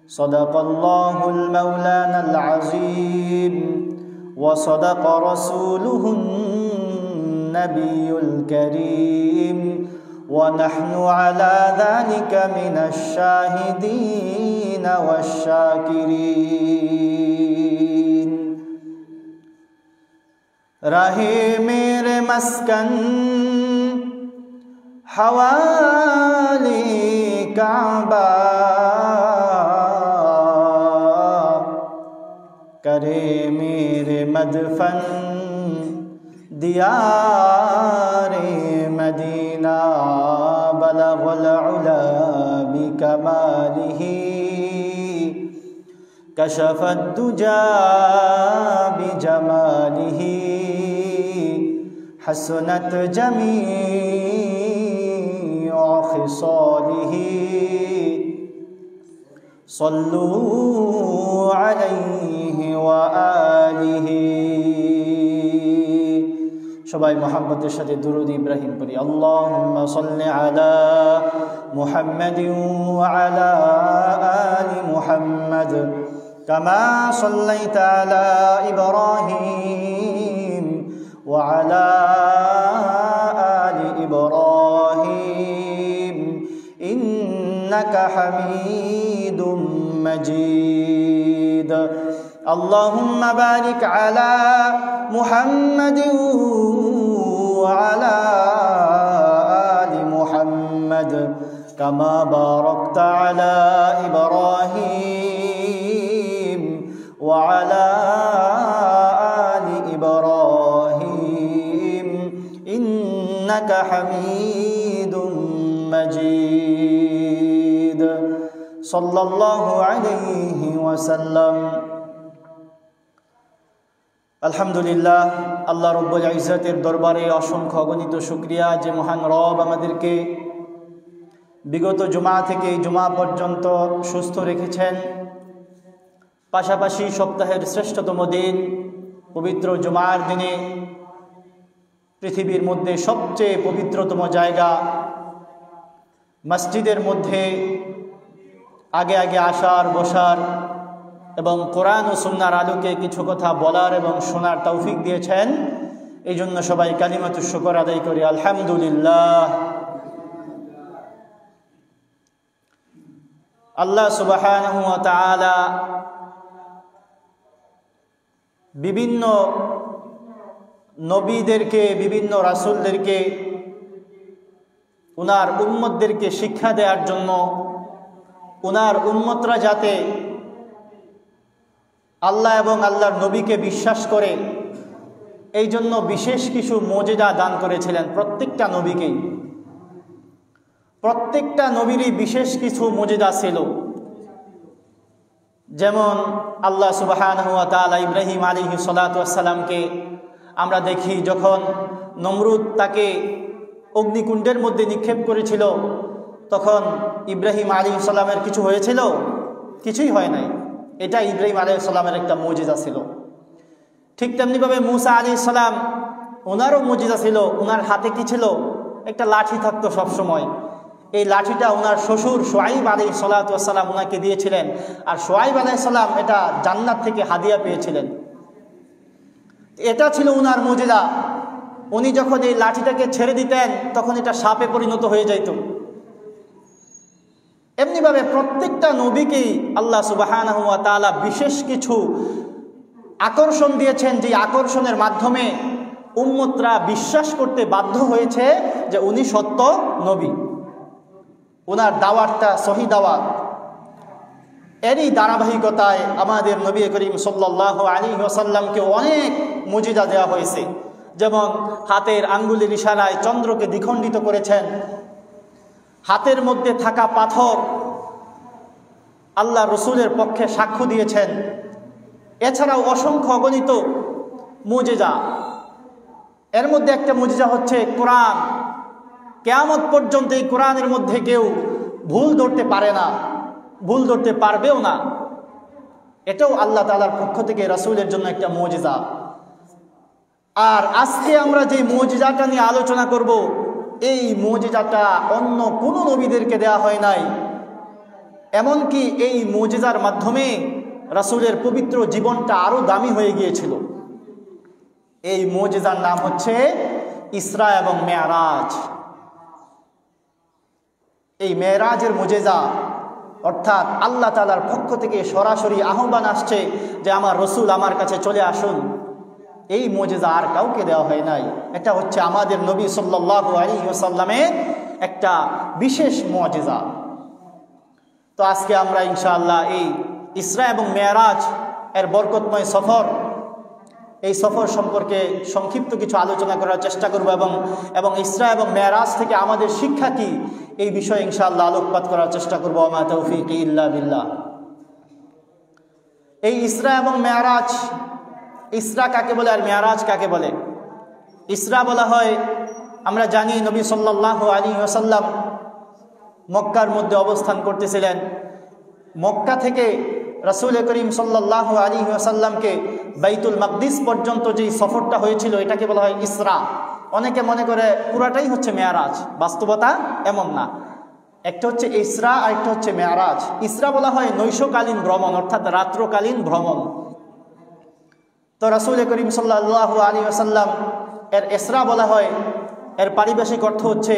صدق الله المولانا العظيم وصدق رسوله النبي الكريم ونحن على ذلك من الشاهدين والشاكرين राहे मेरे मस्कन हवाले काबा करे मेरे मदफन दियारे मदीना बलगुल उला बिकमालिही कशफत दुजा बिजमालिही हसनत जमीअ खिसालिही सल्लू अलैहि व आलिहि। সবাই মুহাম্মদের সাথে দুরূদ ইব্রাহিম পড়ি। আল্লাহুম্মা সাল্লি আলা মুহাম্মাদিন ওয়া আলা আলি মুহাম্মাদ কামা সাল্লাইতা আলা ইব্রাহিম ওয়া আলা আলি ইব্রাহিম ইন্নাকা হামিদুম মাজিদ। আল্লাহুম্মা বারিক আলা মুহাম্মাদিন ওয়া আলা আলি মুহাম্মাদ কামা বারাকতা আলা ইব্রাহিম ওয়া আলা আলি ইব্রাহিম ইন্নাকা হামিদুম মাজিদ। সাল্লাল্লাহু আলাইহি ওয়াসাল্লাম। আলহামদুলিল্লাহ, আল্লাহ রব্বুল ইজ্জতের দরবারে অসংখ্য অগণিত শুকরিয়া যে মহান রব আমাদেরকে বিগত জুমা থেকে জুমা পর্যন্ত সুস্থ রেখেছেন। পাশাপাশি সপ্তাহের শ্রেষ্ঠতম দিন পবিত্র জুমার দিনে পৃথিবীর মধ্যে সবচেয়ে পবিত্রতম জায়গা মসজিদের মধ্যে আগে আগে আসার বসার এবং কোরআন ও সুন্নাহর আলোকে কিছু কথা বলার এবং শোনার তৌফিক দিয়েছেন। এই জন্য সবাই কালিমাতুশ শুকর আদায় করি আলহামদুলিল্লাহ। আল্লাহ সুবহানাহু ওয়া তাআলা বিভিন্ন নবীদেরকে বিভিন্ন রাসূলদেরকে উনার উম্মতদেরকে শিক্ষা দেওয়ার জন্য উনার উম্মতরা যাতে আল্লাহ এবং আল্লাহর নবীকে বিশ্বাস করে এই জন্য বিশেষ কিছু মুজিজা দান করেছিলেন প্রত্যেকটা নবীকেই। প্রত্যেকটা নবীরই বিশেষ কিছু মুজিজা ছিল। যেমন আল্লাহ সুবহানাহু ওয়া তাআলা ইব্রাহিম আলাইহিস সালাতু ওয়াস সালামকে আমরা দেখি যখন নমরুদ তাকে অগ্নিকুণ্ডের মধ্যে নিক্ষেপ করেছিল তখন ইব্রাহিম আলাইহিস সালামের কিছু হয়েছিল? কিছুই হয় নাই। এটা ইব্রাহিম আলাইহিস সালামের একটা মুজিজা ছিল। ঠিক তেমনিভাবে মুসা আলাইহিস সালাম, ওনারও মুজিজা ছিল। ওনার হাতে কি ছিল? একটা লাঠি থাকতো সবসময়। এই লাঠিটা ওনার শ্বশুর শুআইব আলাইহিস সালাতু ওয়াস সালাম ওনাকে দিয়েছিলেন। আর শুআইব আলাইহিস সালাম এটা জান্নাত থেকে হাদিয়া পেয়েছিলেন। এটা ছিল ওনার মুজিজা। উনি যখন এই লাঠিটাকে ছেড়ে দিতেন তখন এটা সাপে পরিণত হয়ে যাইত। এমনিভাবে প্রত্যেকটা নবীকেই আল্লাহ সুবহানাহু ওয়া তাআলা বিশেষ কিছু আকর্ষণ দিয়েছেন, যে আকর্ষণের মাধ্যমে উম্মতরা বিশ্বাস করতে বাধ্য হয়েছে যে উনি সত্য নবী। ওনার দাওয়াতটা সহি দাওয়াত। এরই ধারাবাহিকতায় আমাদের নবী করিম সাল্লাল্লাহু আলাইহি ওয়াসাল্লামকে অনেক মুজিজা দেওয়া হয়েছে। যেমন হাতের আঙ্গুলের ইশারায় চন্দ্রকে দ্বিখণ্ডিত করেছেন। হাতের মধ্যে থাকা পাথর আল্লাহ রসুলের পক্ষে সাক্ষ্য দিয়েছেন। এছাড়াও অসংখ্য অগণিত মুজিজা। এর মধ্যে একটা মুজিজা হচ্ছে কোরআন। কিয়ামত পর্যন্ত এই কোরআনের মধ্যে কেউ ভুল ধরতে পারে না, ভুল ধরতে পারবেও না। এটাও আল্লাহ তাআলার পক্ষ থেকে রাসূলের জন্য একটা মুজিজা। আর আজকে আমরা যে মুজিজাটা নিয়ে আলোচনা করব, এই মুজিজাটা অন্য কোনো নবীদেরকে দেয়া হয় নাই। এমনকি এই মুজিজার মাধ্যমে রাসূলের পবিত্র জীবনটা আরো দামি হয়ে গিয়েছিল। এই মুজিজার নাম হচ্ছে ইসরা এবং মেরাজ। এই মেরাজের মুজিজা অর্থাৎ আল্লাহ তাআলার পক্ষ থেকে সরাসরি আহ্বান আসছে যে আমার রসুল আমার কাছে চলে আসুন। এই মুজিজা আর কাউকে দেওয়া হয় নাই। এটা হচ্ছে আমাদের নবী সাল্লাল্লাহু আলাইহি ওয়াসাল্লামের একটা বিশেষ মুজিজা। তো আজকে আমরা ইনশাআল্লাহ এই ইসরা এবং মেরাজ এর বরকতময় সফর, এই সফর সম্পর্কে সংক্ষিপ্ত কিছু আলোচনা করার চেষ্টা করব এবং ইসরা এবং মেরাজ থেকে আমাদের শিক্ষা কি এই বিষয়ে ইনশাআল্লাহ আলোকপাত করার চেষ্টা করব। আমা তৌফিকি ইল্লা বিল্লাহ। এই ইসরা এবং মেরাজ, ইসরা কাকে বলে আর মেরাজ কাকে বলে? ইসরা বলা হয়, আমরা জানি নবী সাল্লাল্লাহু আলাইহি ওয়াসাল্লাম মক্কার মধ্যে অবস্থান করতেছিলেন। মক্কা থেকে রাসূল করিম সাল্লাল্লাহু আলাইহি ওয়াসাল্লামকে বাইতুল মাকদিস পর্যন্ত যেই সফরটা হয়েছিল এটাকে বলা হয় ইসরা। অনেকে মনে করে পুরাটাই হচ্ছে মেরাজ, বাস্তবতা এমন না। একটা হচ্ছে ইসরা আর একটা হচ্ছে মেরাজ। ইসরা বলা হয় নৈশকালীন ভ্রমণ, অর্থাৎ রাত্রকালীন ভ্রমণ। তো রাসূল করিম সাল্লাল্লাহু আলাইহি ওয়াসাল্লাম এর ইসরা বলা হয়, এর পারিভাষিক অর্থ হচ্ছে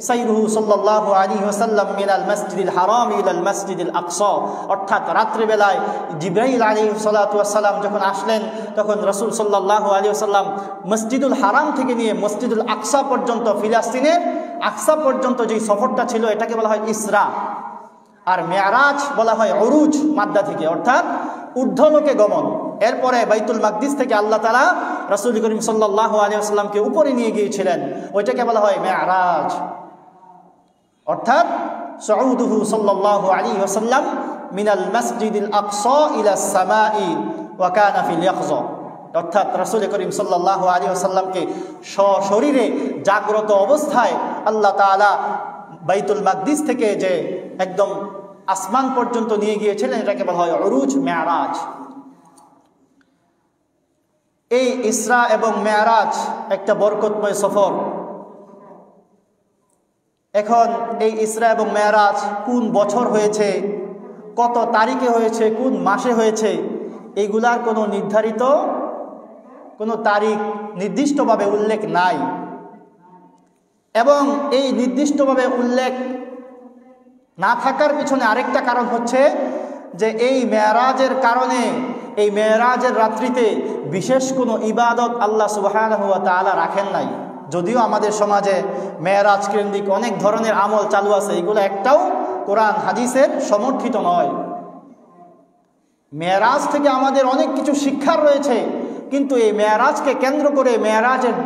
সাইরুহু সাল্লাল্লাহু আলাইহি ওয়াসাল্লাম মিনাল মসজিদিল হারাম ইলাল মসজিদিল আকসা। অর্থাৎ রাত্রিবেলায় জিবরাইল আলাইহিস সালাতু ওয়াস সালাম যখন আসলেন তখন রাসূল সাল্লাল্লাহু আলাইহি ওয়াসাল্লাম মসজিদুল হারাম থেকে নিয়ে মসজিদুল আকসা পর্যন্ত, ফিলিস্তিনের আকসা পর্যন্ত যেই সফরটা ছিল এটাকে বলা হয় ইসরা। আর মেরাজ বলা হয় উরুজ মাদ্দা থেকে, অর্থাৎ ঊর্ধ্বলোকে গমন। এরপরে বাইতুল মাকদিস থেকে আল্লাহ তাআলা রাসূল করিম সাল্লাল্লাহু আলাইহি ওয়াসাল্লামকে উপরে নিয়ে গিয়েছিলেন, ওইটাকে বলা হয় মেরাজ। অর্থাৎ সুউদুহু সাল্লাল্লাহু আলাইহি ওয়াসাল্লাম মিনাল মসজিদিল আকসা ইলা সামাই ওয়া কানা ফিল ইয়াকযা। অর্থাৎ রাসূল করিম সাল্লাল্লাহু আলাইহি ওয়াসাল্লামকে সশরীরে জাগ্রত অবস্থায় আল্লাহ তাআলা বাইতুল মাকদিস থেকে যে একদম আসমান পর্যন্ত নিয়ে গিয়েছিলেন এটাকে বলা হয় উরুজ, মেরাজ। এই ইসরা এবং মেরাজ একটা বরকতময় সফর। এখন এই ইসরা এবং মেরাজ কোন বছর হয়েছে, কত তারিখে হয়েছে, কোন মাসে হয়েছে, এইগুলার কোনো নির্ধারিত কোনো তারিখ নির্দিষ্টভাবে উল্লেখ নাই। এবং এই নির্দিষ্টভাবে উল্লেখ না থাকার পিছনে আরেকটা কারণ হচ্ছে যে এই মেরাজের কারণে, এই মেরাজের রাত্রিতে বিশেষ কোনো ইবাদত আল্লাহ সুবহানাহু ওয়া তাআলা রাখেন নাই। যদিও আমাদের সমাজে মেরাজ কেন্দ্রিক অনেক ধরনের আমল চালু আছে, এগুলো একটাও কোরআন হাদিসের সমর্থিত নয়। মেরাজ থেকে আমাদের অনেক কিছু শিক্ষার রয়েছে, কিন্তু এই মেরাজকে কেন্দ্র করে, মেরাজের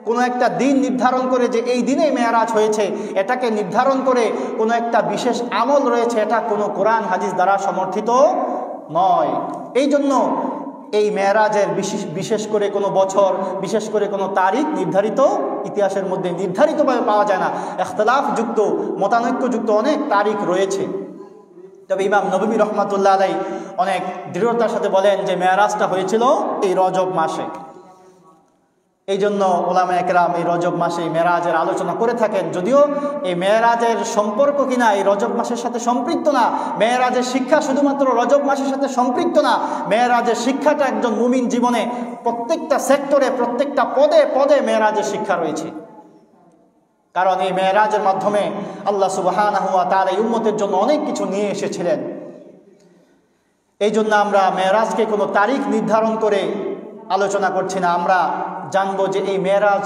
কোনো একটা দিন নির্ধারণ করে যে এই দিনে মেরাজ হয়েছে, এটাকে নির্ধারণ করে কোনো একটা বিশেষ আমল রয়েছে, এটা কোনো কোরআন হাদিস দ্বারা সমর্থিত নয়। এই জন্য এই মেরাজের বিশেষ করে কোনো বছর, বিশেষ করে কোনো তারিখ নির্ধারিত ইতিহাসের মধ্যে নির্ধারিতভাবে পাওয়া যায় না। ইখতিলাফযুক্ত, মতানৈক্যযুক্ত অনেক তারিখ রয়েছে। তবে ইমাম নববী রহমাতুল্লাহ আলাইহি অনেক দৃঢ়তার সাথে বলেন যে মেরাজটা হয়েছিল এই রজব মাসে। এই জন্য উলামায়ে কেরাম এই রজব মাসে মেরাজের আলোচনা করে থাকেন। যদিও এই মেরাজের সম্পর্ক কিনা এই রজব মাসের সাথে সম্পৃক্ত না, মেরাজের শিক্ষা শুধুমাত্র রজব মাসের সাথে সম্পৃক্ত না, মেরাজের শিক্ষাটা একজন মুমিন জীবনে প্রত্যেকটা সেক্টরে, প্রত্যেকটা পদে পদে মেরাজের শিক্ষা রয়েছে। কারণ এই মেরাজের মাধ্যমে আল্লাহ সুবহানাহু ওয়া তাআলা এই উম্মতের জন্য অনেক কিছু নিয়ে এসেছিলেন। এই জন্য আমরা মেরাজকে কোনো তারিখ নির্ধারণ করে আলোচনা করছি না। আমরা জানবো যে এই মেরাজ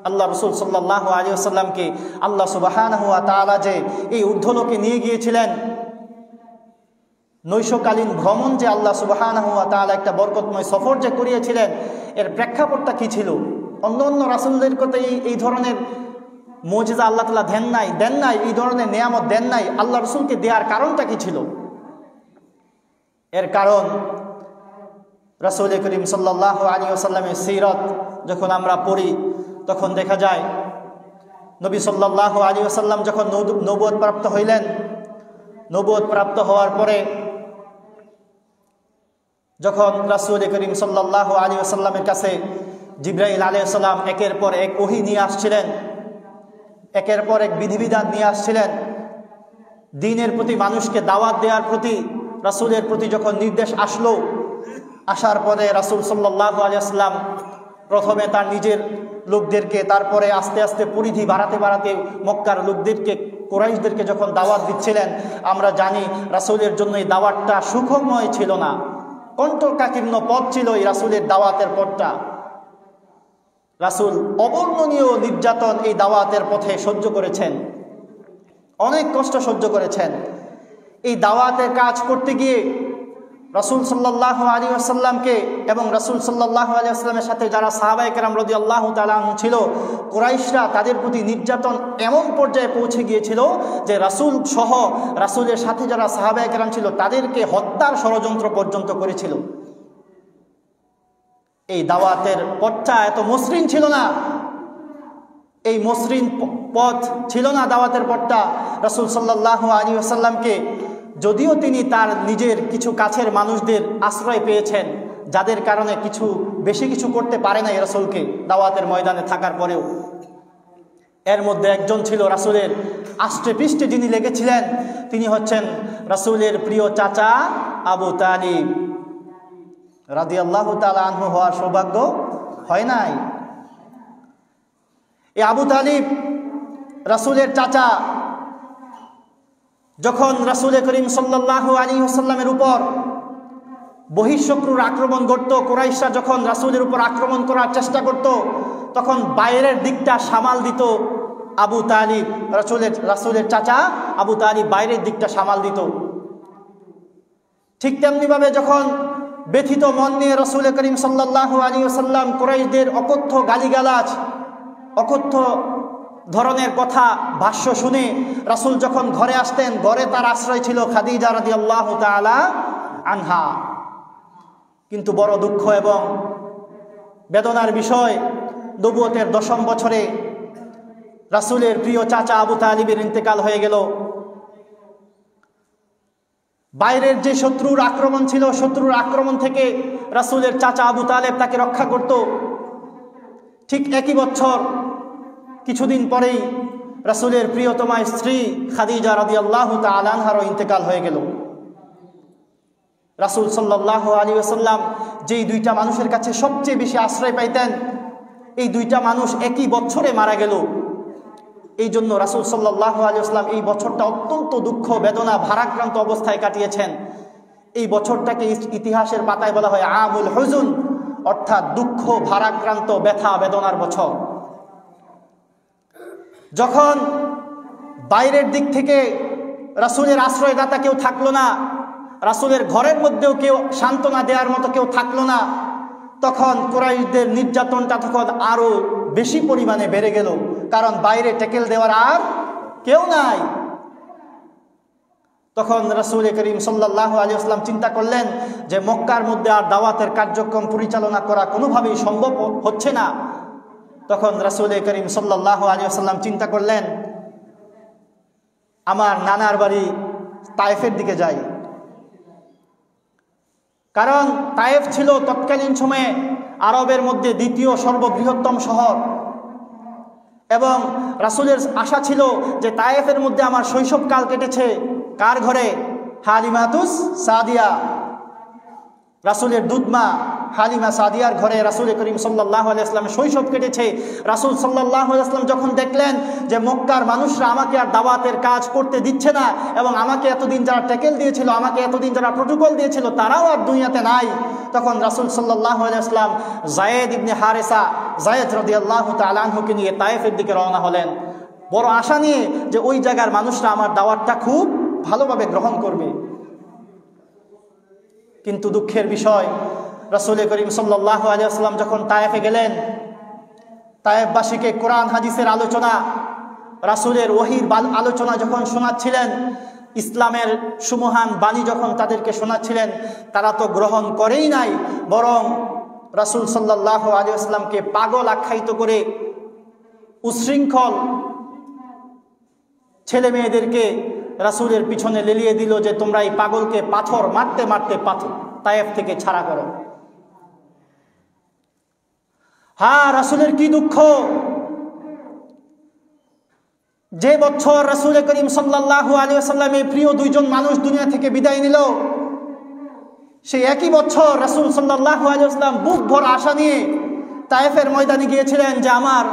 আল্লাহ রাসূল সাল্লাল্লাহু আলাইহি ওয়াসাল্লামকে আল্লাহ সুবহানাহু ওয়া তাআলা যে এই ঊর্ধ্বলোকে নিয়ে গিয়েছিলেন, নৈশকালীন ভ্রমণ যে আল্লাহ সুবহানাহু ওয়া তাআলা একটা বরকতময় সফর যে করিয়েছিলেন, এর প্রেক্ষাপটটা কি ছিল? অন্য অন্য রাসূলদের কথা এই ধরনের মুজিজা আল্লাহ তাআলা দেন নাই, এই ধরনের নিয়ামত দেন নাই। আল্লাহ রাসূলকে দেওয়ার কারণটা কি ছিল? এর কারণ রাসূল করিম সাল্লাল্লাহু আলাইহি ওয়াসাল্লামের সিরাত যখন আমরা পড়ি তখন দেখা যায় নবী সাল্লাল্লাহু আলাইহি ওয়াসাল্লাম যখন নবুয়ত প্রাপ্ত হইলেন, নবুয়ত প্রাপ্ত হওয়ার পরে যখন রাসূল করিম সাল্লাল্লাহু আলাইহি ওয়াসাল্লামের কাছে জিবরাইল আলাইহিস সালাম একের পর এক ওহী নিয়ে আসছিলেন, একের পর এক বিধিবিধান নিয়ে আসছিলেন। দ্বীনের প্রতি, মানুষকে দাওয়াত দেওয়ার প্রতি, রাসূলের প্রতি যখন নির্দেশ আসলো, আসার পরে রাসূল সাল্লাল্লাহু আলাইহি ওয়াসাল্লাম প্রথমে তার নিজের লোকদেরকে, তারপরে আস্তে আস্তে পরিধি বাড়াতে বাড়াতে মক্কার লোকদেরকে, কুরাইশদেরকে যখন দাওয়াত দিচ্ছিলেন, আমরা জানি রাসূলের জন্য এই দাওয়াতটা সুখময় ছিল না, কণ্ঠকাকীর্ণ পথ ছিল এই রাসূলের দাওয়াতের পথটা। রাসূল অবর্ণনীয় নির্যাতন এই দাওয়াতের পথে সহ্য করেছেন, অনেক কষ্ট সহ্য করেছেন। এই দাওয়াতের কাজ করতে গিয়ে রাসূল সাল্লাল্লাহু আলাইহি ওয়াসাল্লামকে এবং রাসূল সাল্লাল্লাহু আলাইহি ওয়াসাল্লামের সাথে যারা সাহাবায়ে কেরাম রাদিয়াল্লাহু তাআলা আনহু ছিল, কুরাইশরা তাদের প্রতি নির্যাতন এমন পর্যায়ে পৌঁছে গিয়েছিল যে রাসূল সহ রাসূলের সাথে যারা সাহাবায়ে কেরাম ছিল তাদেরকে হত্যার ষড়যন্ত্র পর্যন্ত করেছিল। এই দাওয়াতের পথটা এত মসৃণ ছিল না, এই মসৃণ পথ ছিল না দাওয়াতের পথটা। রাসূল সাল্লাল্লাহু আলাইহি ওয়াসাল্লামকে, যদিও তিনি তার নিজের কিছু কাছের মানুষদের আশ্রয় পেয়েছেন, যাদের কারণে বেশি কিছু করতে পারে না রাসূলকে দাওয়াতের ময়দানে থাকার পরেও, এর মধ্যে একজন ছিল রাসূলের আষ্টে পৃষ্ঠে যিনি লেগেছিলেন, তিনি হচ্ছেন রাসূলের প্রিয় চাচা আবু তালিব রাদিয়াল্লাহু তাআলা আনহু হওয়ার সৌভাগ্য হয় নাই। এই আবু তালিব রাসূলের চাচা যখন রাসূল করিম সাল্লাল্লাহু আলাইহি ওয়াসাল্লামের উপর বহিঃশত্রুর আক্রমণ করত, কুরাইশরা যখন রাসূলের উপর আক্রমণ করার চেষ্টা করত, তখন বাইরের দিকটা সামাল দিত আবু তালিব, রাসূলের চাচা আবু তালিব বাইরের দিকটা সামাল দিত। ঠিক তেমনিভাবে যখন ব্যথিত মন নিয়ে রাসূল করিম সাল্লাল্লাহু আলাইহি ওয়াসাল্লাম কুরাইশদের অকথ্য গালিগালাজ, অকথ্য ধরনের কথা ভাষ্য শুনে রাসূল যখন ঘরে আসতেন, ঘরে তার আশ্রয় ছিল খাদিজা রাদিয়াল্লাহু তাআলা আনহা। কিন্তু বড় দুঃখ এবং বেদনার বিষয়, নবুয়তের 10ম বছরে রাসূলের প্রিয় চাচা আবু তালিবের ইন্তেকাল হয়ে গেল। বাইরের যে শত্রুর আক্রমণ ছিল, শত্রুর আক্রমণ থেকে রাসূলের চাচা আবু তালেব তাকে রক্ষা করত। ঠিক একই বছর কিছুদিন পরেই রাসূলের প্রিয়তমা স্ত্রী খাদিজা রাদিয়াল্লাহু তাআলা আনহারও ইন্তেকাল হয়ে গেল। রাসূল সাল্লাল্লাহু আলাইহি ওয়াসাল্লাম যেই দুইটা মানুষের কাছে সবচেয়ে বেশি আশ্রয় পাইতেন, এই দুইটা মানুষ একই বছরে মারা গেল। এই জন্য রাসূল সাল্লাল্লাহু আলাইহি ওয়াসাল্লাম এই বছরটা অত্যন্ত দুঃখ বেদনা ভারাক্রান্ত অবস্থায় কাটিয়েছেন। এই বছরটাকে ইতিহাসের পাতায় বলা হয় আমুল হুজুন, অর্থাৎ দুঃখ ভারাক্রান্ত ব্যথা বেদনার বছর। যখন বাইরের দিক থেকে রাসূলের আশ্রয়দাতা কেউ থাকলো না, রাসূলের ঘরের মধ্যেও কেউ সান্ত্বনা দেওয়ার মতো কেউ থাকলো না, তখন কুরাইশদের নির্যাতনটা তখন আরো বেশি পরিমাণে বেড়ে গেল, কারণ বাইরে টেকেল দেওয়ার আর কেউ নাই। তখন রাসূল করিম সাল্লাল্লাহু আলাইহি ওয়াসাল্লাম চিন্তা করলেন যে মক্কার মধ্যে আর দাওয়াতের কার্যক্রম পরিচালনা করা কোনোভাবেই সম্ভব হচ্ছে না। তখন রাসূল করিম সাল্লাল্লাহু আলাইহি ওয়াসাল্লাম চিন্তা করলেন, আমার নানার বাড়ি তায়েফের দিকে যাই। কারণ তায়েফ ছিল তৎকালীন সময়ে আরবের মধ্যে দ্বিতীয় সর্ববৃহত্তম শহর, এবং রাসূলের আশা ছিল যে তায়েফের মধ্যে আমার শৈশবকাল কেটেছে। কার ঘরে? হালিমাতুস সাদিয়া, রাসূলের দুধমা হালিমা সাদিয়ার ঘরে রাসূল করিম সাল্লাল্লাহু আলাইহি ওয়াসাল্লামের শৈশব কেটেছে। রাসূল সাল্লাল্লাহু আলাইহি ওয়াসাল্লাম যখন দেখলেন যে মক্কার মানুষরা আমাকে আর দাওয়াতের কাজ করতে দিচ্ছে না, এবং আমাকে এতদিন যারা টেকেল দিয়েছিল, আমাকে এতদিন যারা প্রটোকল দিয়েছিল, তারাও আর দুনিয়াতে নাই, তখন রাসূল সাল্লাল্লাহু আলাইহি ওয়াসাল্লাম যায়েদ ইবনে হারেসা, যায়েদ রাদিয়াল্লাহু তাআলা আনহুকে নিয়ে তায়েফের দিকে রওনা হলেন, বড় আশা নিয়ে যে ওই জায়গার মানুষরা আমার দাওয়াতটা খুব ভালোভাবে গ্রহণ করবে। কিন্তু দুঃখের বিষয়, রাসূল করিম সাল্লাল্লাহু আলাইহি ওয়াসাল্লাম যখন তায়েফে গেলেন, তায়েফবাসীকে কোরআন হাদিসের আলোচনা, রাসূলের ওহীর আলোচনা যখন শোনাচ্ছিলেন, ইসলামের সুমহান বাণী যখন তাদেরকে শোনাচ্ছিলেন, তারা তো গ্রহণ করেই নাই, বরং রাসূল সাল্লাল্লাহু আলাইহি ওয়াসাল্লামকে পাগল আখ্যায়িত করে উচ্ছৃঙ্খল ছেলে মেয়েদেরকে রাসূলের পিছনে লেলিয়ে দিল যে তোমরা এই পাগলকে পাথর মারতে মারতে তায়েফ থেকে ছাড়া করো। রাসূলের কি দুঃখ! যে বছর রাসূল করিম সাল্লাল্লাহু আলাইহি ওয়াসাল্লামের প্রিয় দুইজন মানুষ দুনিয়া থেকে বিদায় নিল, সেই একই বছর রাসূল সাল্লাল্লাহু আলাইহি ওয়াসাল্লাম বুক ভরা আশা নিয়ে তায়েফের ময়দানে গিয়েছিলেন যে আমার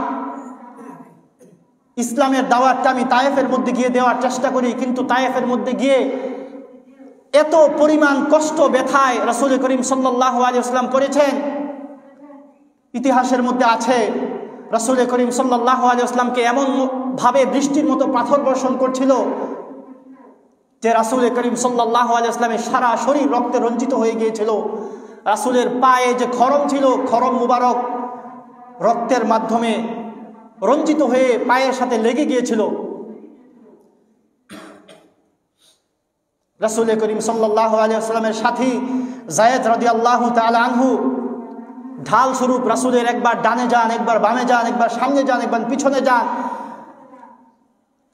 ইসলামের দাওয়াতটা আমি তায়েফের মধ্যে গিয়ে দেওয়ার চেষ্টা করি। কিন্তু তায়েফের মধ্যে গিয়ে এত পরিমাণ কষ্ট ব্যথায় রাসূল করিম সাল্লাল্লাহু আলাইহি ওয়াসাল্লাম পড়েছেন, ইতিহাসের মধ্যে আছে রাসূল করিম সাল্লাল্লাহু আলাইহি ওয়াসাল্লামকে এমন ভাবে বৃষ্টির মতো পাথর বর্ষণ করছিল যে রাসূল করিম সাল্লাল্লাহু আলাইহি ওয়াসাল্লামের সারা শরীর রক্তে রঞ্জিত হয়ে গিয়েছিল। রাসূলের পায়ে যে খরম ছিল, খরম মুবারক রক্তের মাধ্যমে রঞ্জিত হয়ে পায়ের সাথে লেগে গিয়েছিল। রাসূল করিম সাল্লাল্লাহু আলাইহি ওয়াসাল্লামের সাথী যায়েদ রাদিয়াল্লাহু তাআলা আনহু ঢাল স্বরূপ রাসূলের একবার ডানে যান, একবার বামে যান, একবার সামনে যান, একবার পিছনে যান।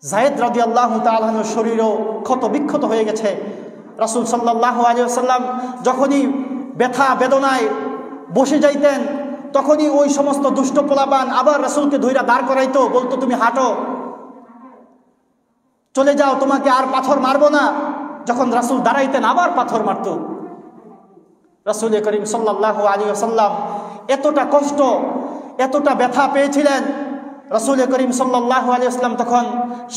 যায়েদ রাদিয়াল্লাহু তাআলা আনহুর শরীরও ক্ষত বিক্ষত হয়ে গেছে। রাসূল সাল্লাল্লাহু আলাইহি ওয়াসাল্লাম যখনই ব্যথা বেদনায় বসে যাইতেন, তখনই ওই সমস্ত দুষ্ট পোলাপান আবার রাসূলকে ধইরা দাঁড় করাইতো, বলতো তুমি হাঁটো, চলে যাও, তোমাকে আর পাথর মারবো না। যখন রাসূল দাঁড়াইতেন আবার পাথর মারত। রাসূল করিম সাল্লাল্লাহু আলাইহি ওয়াসাল্লাম এতটা কষ্ট, এতটা ব্যথা পেয়েছিলেন। রাসূল করিম সাল্লাল্লাহু আলাইহি ওয়াসাল্লাম তখন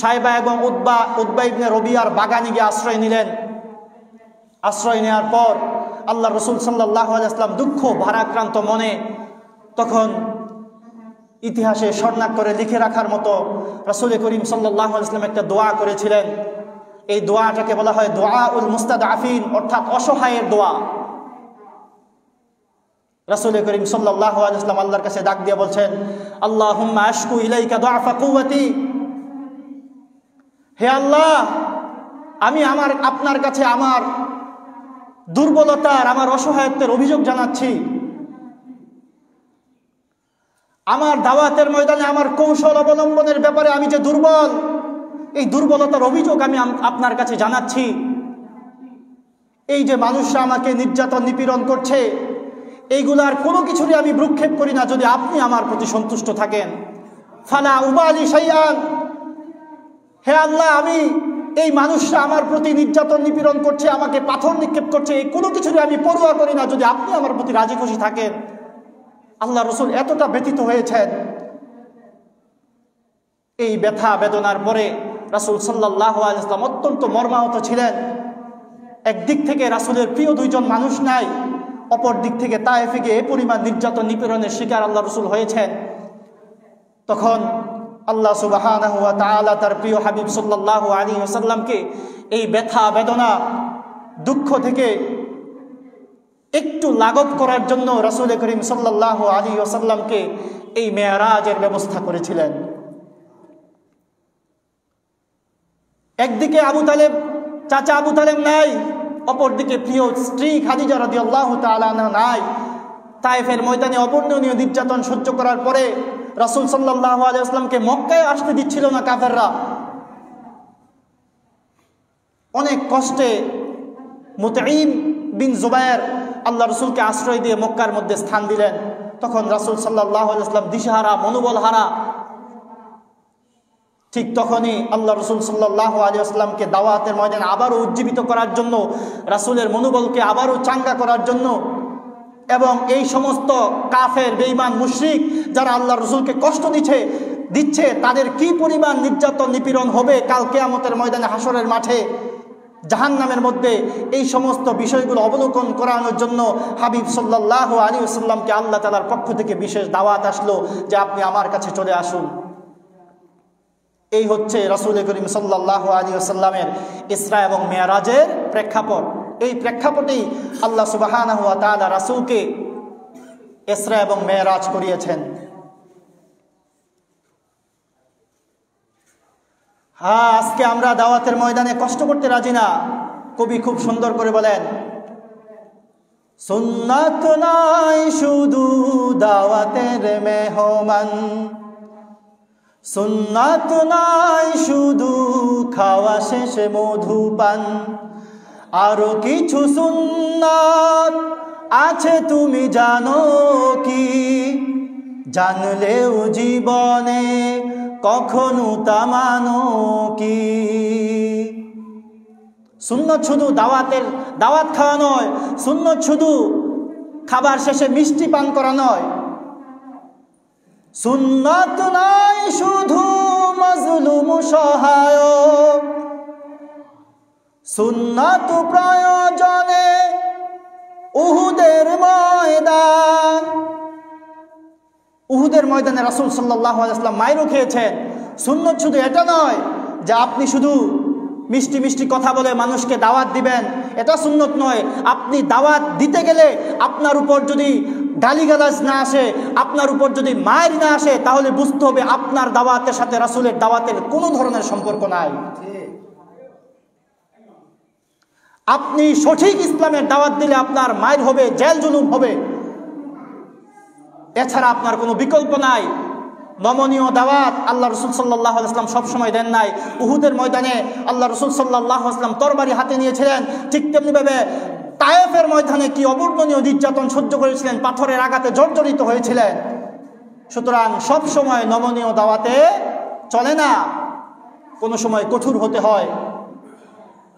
সাইবা এবং উতবা ইবনে রবিয়ার বাগানে গিয়ে আশ্রয় নিলেন। আশ্রয় নেওয়ার পর আল্লাহ রাসূল সাল্লাল্লাহু আলাইহি ওয়াসাল্লাম দুঃখ ভারাক্রান্ত মনে তখন ইতিহাসে স্বর্ণাক্ষরে লিখে রাখার মতো রাসূল করিম সাল্লাল্লাহু আলাইহি ওয়াসাল্লাম একটা দোয়া করেছিলেন। এই দোয়াটাকে বলা হয় দুআউল মুস্তাদআফিন, অর্থাৎ অসহায়ের দোয়া। রাসূল করিম সাল্লাল্লাহু আলাইহি ওয়াসাল্লাম আল্লাহর কাছে ডাক দিয়ে বলছেন, আল্লাহুম্মা আশকু ইলাইকা দুআফা কুওয়াতি, হে আল্লাহ, আমি আপনার কাছে আমার দুর্বলতার, আমার অসহায়ত্বের অভিযোগ জানাচ্ছি। আমার দাওয়াতের ময়দানে আমার কৌশল অবলম্বনের ব্যাপারে আমি যে দুর্বল, এই দুর্বলতার অভিযোগ আমি আপনার কাছে জানাচ্ছি। এই যে মানুষরা আমাকে নির্যাতন নিপীড়ন করছে, এইগুলার কোনো কিছুরই আমি ভ্রুক্ষেপ করি না যদি আপনি আমার প্রতি সন্তুষ্ট থাকেন। ফালা উবালি শাইআন, হে আল্লাহ, আমি এই মানুষরা আমার প্রতি নির্যাতন নিপীড়ন করছে, আমাকে পাথর নিক্ষেপ করছে, এই কোনো কিছুরই আমি পরোয়া করি না যদি আপনি আমার প্রতি রাজি খুশি থাকেন। আল্লাহ রাসূল এতটা ব্যথিত হয়েছেন। এই ব্যথা বেদনার পরে রাসূল সাল্লাল্লাহু আলাইহি ওয়াসাল্লাম অত্যন্ত মর্মাহত ছিলেন। একদিক থেকে রাসূলের প্রিয় দুইজন মানুষ নাই, অপর দিক থেকে তায়েফে গিয়ে এই পরিমাণ নির্যাতন নিপীড়নের শিকার আল্লাহ রাসূল হয়েছেন। তখন আল্লাহ সুবহানাহু ওয়া তাআলা তার প্রিয় হাবিব সাল্লাল্লাহু আলাইহি ওয়াসাল্লামকে এই ব্যথা বেদনা দুঃখ থেকে একটু লাঘব করার জন্য রাসূল করিম সাল্লাল্লাহু আলাইহি ওয়াসাল্লামকে এই মেরাজের ব্যবস্থা করেছিলেন। একদিকে আবু তালেব, চাচা আবু তালেব নাই, অপরদিকে প্রিয় স্ত্রী খাদিজা রাদিয়াল্লাহু তাআলা আনহা নাই। তায়েফের ময়দানে অবর্ণনীয় নির্যাতন সহ্য করার পরে রাসূল সাল্লাল্লাহু আলাইহি ওয়াসাল্লামকে মক্কায় আসতে দিচ্ছিল না কাফেররা। অনেক কষ্টে মুতঈম বিন জুবায়ের আল্লাহ রাসূলকে আশ্রয় দিয়ে মক্কার মধ্যে স্থান দিলেন। তখন রাসূল সাল্লাল্লাহু আলাইহি ওয়াসাল্লাম দিশেহারা, মনোবল হারা। ঠিক তখনই আল্লাহ রাসূল সাল্লাল্লাহু আলাইহি ওয়াসাল্লামকে দাওয়াতের ময়দানে আবারও উজ্জীবিত করার জন্য, রাসূলের মনোবলকে আবারও চাঙ্গা করার জন্য এবং এই সমস্ত কাফের বেঈমান মুশরিক যারা আল্লাহ রাসূলকে কষ্ট দিচ্ছে তাদের কি পরিমাণ নির্যাতন নিপীড়ন হবে কাল কিয়ামতের ময়দানে, হাসরের মাঠে, জাহান্নামের মধ্যে, এই সমস্ত বিষয়গুলো অবলোকন করানোর জন্য হাবিব সাল্লাল্লাহু আলাইহি ওয়াসাল্লামকে আল্লাহ তাআলার পক্ষ থেকে বিশেষ দাওয়াত আসলো যে আপনি আমার কাছে চলে আসুন। এই হচ্ছে রাসূল করিম সাল্লাল্লাহু আলাইহি ওয়াসাল্লামের ইসরা এবং মেরাজের প্রেক্ষাপট। এই প্রেক্ষাপটেই আল্লাহ সুবহানাহু ওয়া তাআলা রাসূলকে ইসরা এবং মেরাজ করিয়েছেন। হ্যাঁ, আজকে আমরা দাওয়াতের ময়দানে কষ্ট করতে রাজি না। কবি খুব সুন্দর করে বলেন, সুন্নাত নাই শুধু দাওয়াতের মেহমান, সুন্নাত নাই শুধু খাওয়া শেষে মধুপান, আরো কিছু সুন্নাত আছে তুমি জানো কি, জানলেও জীবনে কখনো তা মানো কি? সুন্নত শুধু দাওয়াত খাওয়া নয়, সুন্নত শুধু খাবার শেষে মিষ্টি পান করা নয়, সুন্নত নয় শুধু মাজলুম সহায়ক, সুন্নত প্রয়োজনে উহুদের ময়দান। উহুদের ময়দানে রাসূল সাল্লাল্লাহু আলাইহি ওয়াসাল্লাম মাইরও খেয়েছেন। সুন্নত শুধু এটা নয় যে আপনি শুধু মিষ্টি মিষ্টি কথা বলে মানুষকে দাওয়াত দিবেন, এটা সুন্নত নয়। আপনি দাওয়াত দিতে গেলে আপনার উপর যদি গালিগালাজ না আসে, আপনার উপর যদি মায়ের না আসে, তাহলে বুঝতে হবে আপনার দাওয়াতের সাথে রাসূলের দাওয়াতের কোনো ধরনের সম্পর্ক নাই। আপনি সঠিক ইসলামের দাওয়াত দিলে আপনার মায়ের হবে, জেল জুলুম হবে, এছাড়া আপনার কোনো বিকল্প নাই। নমনীয় দাওয়াত আল্লাহ রসুল সাল্লাল্লাহু আলাইহি ওয়াসাল্লাম সবসময় দেন নাই। উহুদের ময়দানে আল্লাহ রসুল সাল্লাল্লাহু আলাইহি ওয়াসাল্লাম তরবারি হাতে নিয়েছিলেন, ঠিক তেমনিভাবে তায়েফের ময়দানে কি অবর্ণনীয় নির্যাতন সহ্য করেছিলেন, পাথরের আঘাতে জর্জরিত হয়েছিলেন। সুতরাং সব সময় নমনীয় দাওয়াতে চলে না, কোনো সময় কঠোর হতে হয়।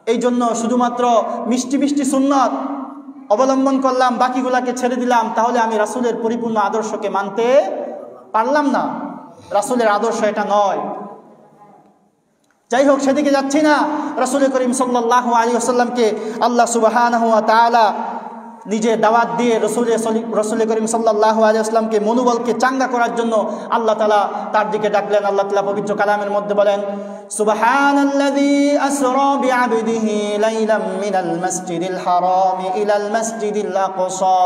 এই জন্য শুধুমাত্র মিষ্টি মিষ্টি সুন্নত অবলম্বন করলাম, বাকিগুলাকে ছেড়ে দিলাম, তাহলে আমি রাসূলের পরিপূর্ণ আদর্শকে মানতে পারলাম না। রাসূলের আদর্শ এটা নয়। যাই হোক, সেদিকে যাচ্ছি না। রাসূল করিম সাল্লাল্লাহু আলাইহি ওয়াসাল্লামকে আল্লাহ সুবহানাহু ওয়া তাআলা নিজে দাওয়াত দিয়ে রাসূল করিম সাল্লাল্লাহু আলাইহি ওয়াসাল্লামকে মনোবলকে চাঙ্গা করার জন্য আল্লাহ তাআলা তার দিকে ডাকলেন। আল্লাহ তাআলা পবিত্র কালামের মধ্যে বলেন, সুবহানাল্লাযী আসরা বিআবদিহি লাইলাম মিনাল মাসজিদিল হারামি ইলাল মাসজিদিল আকসা।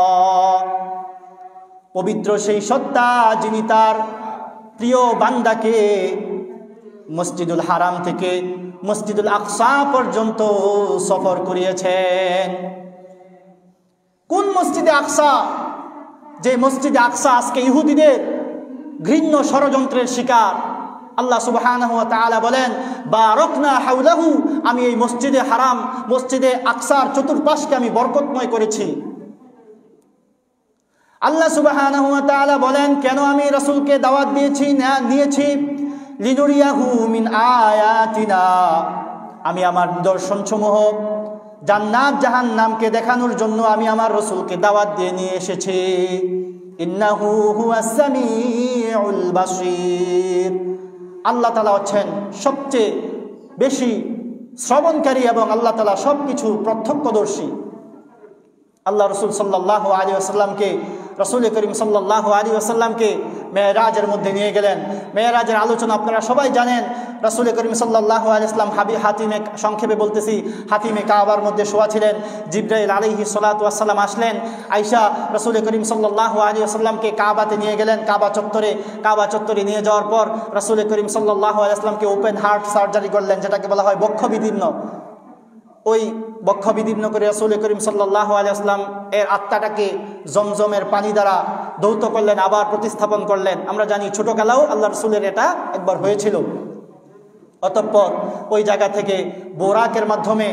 পবিত্র সেই সত্তা যিনি তার প্রিয় বান্দাকে মসজিদুল হারাম থেকে মসজিদুল আকসা পর্যন্ত সফর করিয়েছেন। কোন মসজিদে আকসা? যে মসজিদে আকসা আজকে ইহুদিদের ঘৃণ্য ষড়যন্ত্রের শিকার। আল্লাহ সুবহানাহু ওয়া তাআলা বলেন, বারাকনা হাওলাহু, আমি এই মসজিদে হারাম, মসজিদে আকসার চতুর্পাশকে আমি বরকতময় করেছি। আল্লাহ সুবহানাহু ওয়া তাআলা বলেন, কেন আমি রাসূলকে দাওয়াত নিয়েছি, লিনুরিয়াহু মিন আয়াতিনা, আমি আমার নিদর্শনসমূহ জান্নাত জাহান্নামকে দেখানোর জন্য আমি আমার রাসূলকে দাওয়াত দিয়ে নিয়ে এসেছি। ইন্নাহু হুয়াস সামিউল বাসীর, আল্লাহ তাআলা হচ্ছেন সবচেয়ে বেশি শ্রবণকারী এবং আল্লাহ তাআলা সবকিছু প্রত্যক্ষদর্শী। আল্লাহ রসুল সাল্লাল্লাহু আলাইহি ওয়াসাল্লামকে রাসূল করিম সাল্লাল্লাহু আলাইহি ওয়াসাল্লামকে মেরাজের মধ্যে নিয়ে গেলেন। মেরাজের আলোচনা আপনারা সবাই জানেন। রাসূল করিম সাল্লাল্লাহু আলাইহি ওয়াসাল্লাম হাতিমে, সংক্ষেপে বলতেছি, হাতিমে কাবার মধ্যে শোয়া ছিলেন। জিবরাইল আলাইহিস সালাতু ওয়াস সালাম আসলেন। আয়েশা রাসূল করিম সাল্লাল্লাহু আলাইহি ওয়াসাল্লামকে কাবাতে নিয়ে গেলেন। কাবা চত্বরে নিয়ে যাওয়ার পর রাসূল করিম সাল্লাল্লাহু আলাইহি ওয়াসাল্লামকে ওপেন হার্ট সার্জারি করলেন, যেটাকে বলা হয় বক্ষ বিদীর্ণ। ওই বক্ষ বিদীর্ণ করে রাসূল করিম সাল্লাল্লাহু আলাইহি ওয়াসাল্লাম এর আত্মাটাকে জমজমের পানি দ্বারা ধৌত করলেন, আবার প্রতিস্থাপন করলেন। আমরা জানি ছোটবেলাও আল্লাহ রসুলের এটা একবার হয়েছিল। অতঃপর ওই জায়গা থেকে বোরাকের মাধ্যমে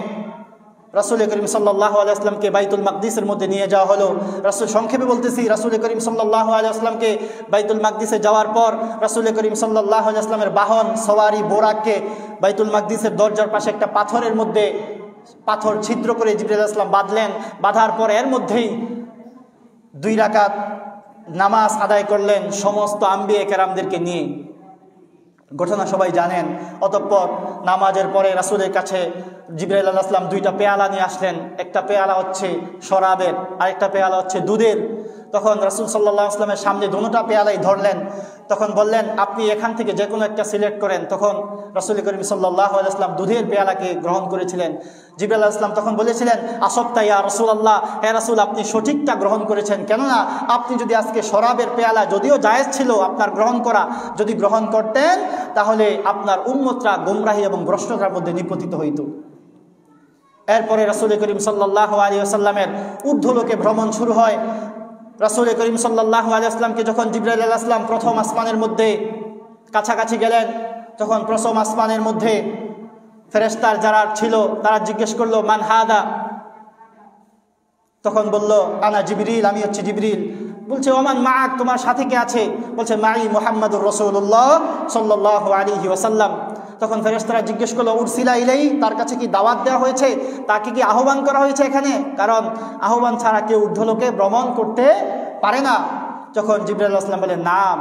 রাসূল করিম সাল্লাল্লাহু আলাইহি ওয়াসাল্লামকে বাইতুল মাকদিসের মধ্যে নিয়ে যাওয়া হলো। রাসূল, সংক্ষেপে বলতেছি, রাসূল করিম সাল্লাল্লাহু আলাইহি ওয়াসাল্লামকে বাইতুল মাকদিসে যাওয়ার পর রাসূল করিম সাল্লাল্লাহু আলাইহি ওয়াসাল্লামের বাহন সওয়ারি বোরাককে বাইতুল মাকদিসের দরজার পাশে একটা পাথরের মধ্যে পাথর ছিদ্র করে জিবরাইল আলাইহিস সালাম বাঁধলেন। বাঁধার পর এর মধ্যেই 2 রাকাত নামাজ আদায় করলেন সমস্ত আম্বিয়া কেরামদেরকে নিয়ে। ঘটনা সবাই জানেন। অতঃপর নামাজের পরে রাসূলের কাছে জিবরাইল আলাইহিস সালাম 2টা পেয়ালা নিয়ে আসলেন। একটা পেয়ালা হচ্ছে শরাবের, আরেকটা পেয়ালা হচ্ছে দুধের। তখন রাসূল সাল্লাল্লাহু আলাইহি ওয়াসাল্লামের সামনে দুটোটা পেয়ালাই ধরলেন। তখন বললেন, আপনি এখান থেকে যে কোনো একটা সিলেক্ট করেন। তখন রাসূল করিম সাল্লাল্লাহু আলাইহি ওয়াসাল্লাম দুধের পেয়ালাকে গ্রহণ করেছিলেন। জিবরাইল আলাইহিস সালাম তখন বলেছিলেন, আসবতা ইয়া রাসূলুল্লাহ, হে রাসূল, আপনি সঠিকটা গ্রহণ করেছেন। কেননা আপনি যদি আজকে শরাবের পেয়ালা, যদিও জায়েজ ছিল আপনার গ্রহণ করা, যদি গ্রহণ করতেন তাহলে আপনার উম্মতরা গোমরাহি এবং ভ্রষ্টতার মধ্যে নিপতিত হইত। এরপরে রাসূল করিম সাল্লাল্লাহু আলাইহি ওয়াসাল্লামের ঊর্ধ্বলোকে ভ্রমণ শুরু হয়। রাসূল করিম সাল্লাল্লাহু আলাইহি ওয়াসাল্লামকে যখন জিবরাইল আলাইহিস সালাম প্রথম আসমানের মধ্যে কাছাকাছি গেলেন, তখন প্রথম আসমানের মধ্যে ফেরেশতার যারা ছিল তারা জিজ্ঞেস করলো, মান হাদা? তখন বলল, আনা জিবরিল, আমি হচ্ছি জিবরিল। বলছে ওমান মাআক, তোমার সাথে কে আছে? বলছে মাই মুহাম্মাদুর রাসূলুল্লাহ সাল্লাল্লাহু আলাইহি ওয়াসাল্লাম। তখন ফেরেশতারা জিজ্ঞেস করলো উরসিলা ইলাই, তার কাছে কি দাওয়াত দেওয়া হয়েছে, তাকে কি আহ্বান করা হয়েছে এখানে? কারণ আহ্বান ছাড়া কেউ ঊর্ধ্বলোকে ভ্রমণ করতে পারে না। যখন জিবরাইল আলাইহিস সালাম বলেন নাম,